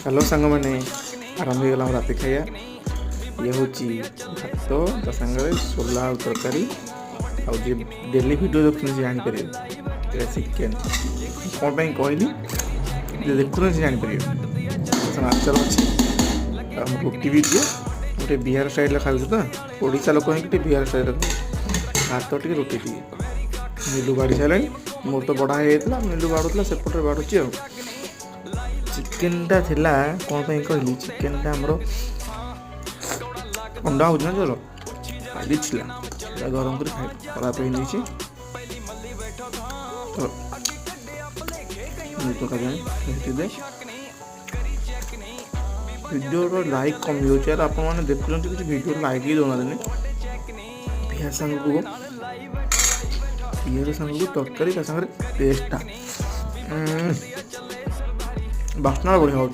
Hello सांग मैंने आरंभ हो गला राति खाइया ये हूँ भात ता सागर सोला आलू तरकारी आउे डेली भिडियो देखुन से जापर चिकेन कौन पर कहली देखुन से जापर आचार अच्छे रुटी भी दिए गोटे बिहार स्टाइल खाऊ तो ओडा लोक ही बिहार स्टाइल भात टे रुटी दिए मिलू बाड़ी सारे मोर तो बड़ा होता मिलू बाड़ूला सेपटे बाड़ुची चिकेनटा थिला कौन पे कहली चिकेनटा आमर अंडा हो चल खाली गरम कर खाई खराब हो दे वीडियो लाइक कम यार आप देखुं कि वीडियो लाइक ही दौना पिया सांग को पियर सांग को तरकारी ता सागर टेस्टा बास्ना बढ़िया हो।